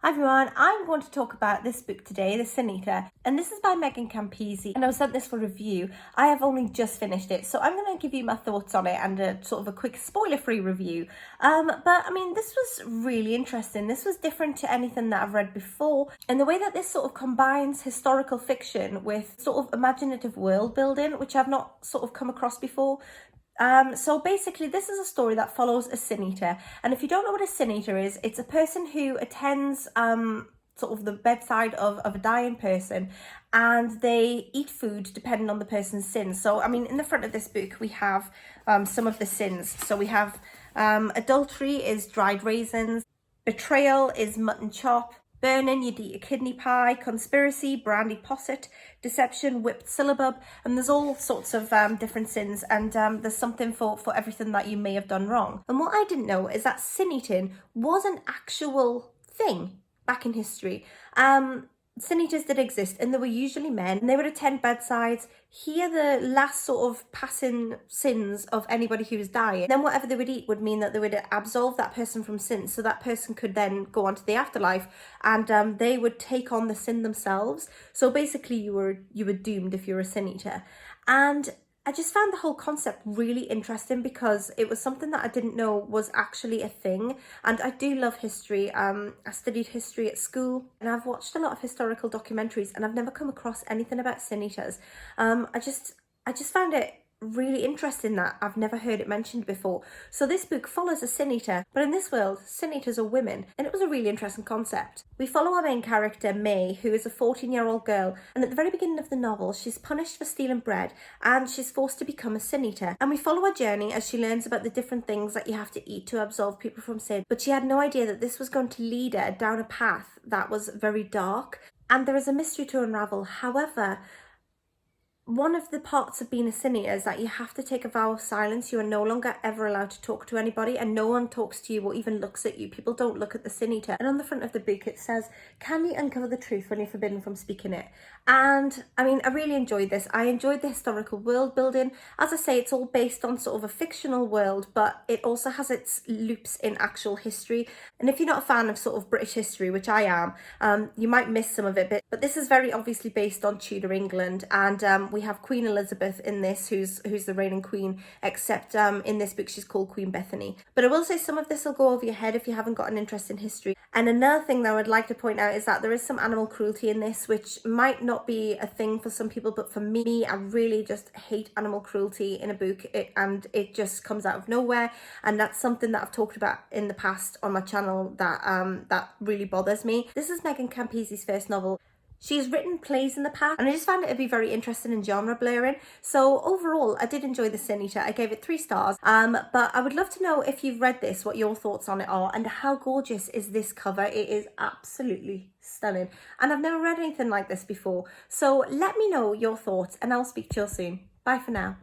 Hi everyone, I'm going to talk about this book today, The Sin Eater, and this is by Campisi, and I was sent this for review. I have only just finished it, so I'm going to give you my thoughts on it and a sort of a quick spoiler-free review. But I mean, this was really interesting. This was different to anything that I've read before, and the way that this sort of combines historical fiction with sort of imaginative world building, which I've not sort of come across before. So basically this is a story that follows a sin eater, and if you don't know what a sin eater is, it's a person who attends sort of the bedside of a dying person, and they eat food depending on the person's sins. So I mean, in the front of this book we have some of the sins. So we have adultery is dried raisins, betrayal is mutton chop, burning, you'd eat a kidney pie, conspiracy, brandy posset, deception, whipped syllabub, and there's all sorts of different sins, and there's something for everything that you may have done wrong. And what I didn't know is that sin eating was an actual thing back in history. Sin eaters did exist, and they were usually men, and they would attend bedsides, hear the last sort of passing sins of anybody who was dying. Then whatever they would eat would mean that they would absolve that person from sin, so that person could then go on to the afterlife, and they would take on the sin themselves. So basically you were doomed if you're a sin eater. And I just found the whole concept really interesting because it was something that I didn't know was actually a thing. And I do love history. I studied history at school, and I've watched a lot of historical documentaries, and I've never come across anything about sin eaters. I just found it really interesting that I've never heard it mentioned before. So this book follows a sin eater, but in this world, sin eaters are women, and it was a really interesting concept. We follow our main character, May, who is a 14-year-old girl, and at the very beginning of the novel, she's punished for stealing bread, and she's forced to become a sin eater. And we follow her journey as she learns about the different things that you have to eat to absolve people from sin. But she had no idea that this was going to lead her down a path that was very dark, and there is a mystery to unravel. However, one of the parts of being a sin eater is that you have to take a vow of silence. You are no longer ever allowed to talk to anybody, and no one talks to you or even looks at you. People don't look at the sin eater. And on the front of the book it says, "Can you uncover the truth when you're forbidden from speaking it?" And I mean, I really enjoyed this. I enjoyed the historical world building. As I say, it's all based on sort of a fictional world, but it also has its loops in actual history. And if you're not a fan of sort of British history, which I am, you might miss some of it, but this is very obviously based on Tudor England, and we have Queen Elizabeth in this, who's the reigning queen, except in this book she's called Queen Bethany. But I will say some of this will go over your head if you haven't got an interest in history. And another thing that I would like to point out is that there is some animal cruelty in this, which might not be a thing for some people, but for me, I really just hate animal cruelty in a book, and it just comes out of nowhere. And that's something that I've talked about in the past on my channel that really bothers me. This is Campisi's first novel. She's written plays in the past, and I just found it to be very interesting in genre blurring. So overall, I did enjoy The Sin Eater. I gave it 3 stars. But I would love to know, if you've read this, what your thoughts on it are, and how gorgeous is this cover. It is absolutely stunning, and I've never read anything like this before. So let me know your thoughts, and I'll speak to you soon. Bye for now.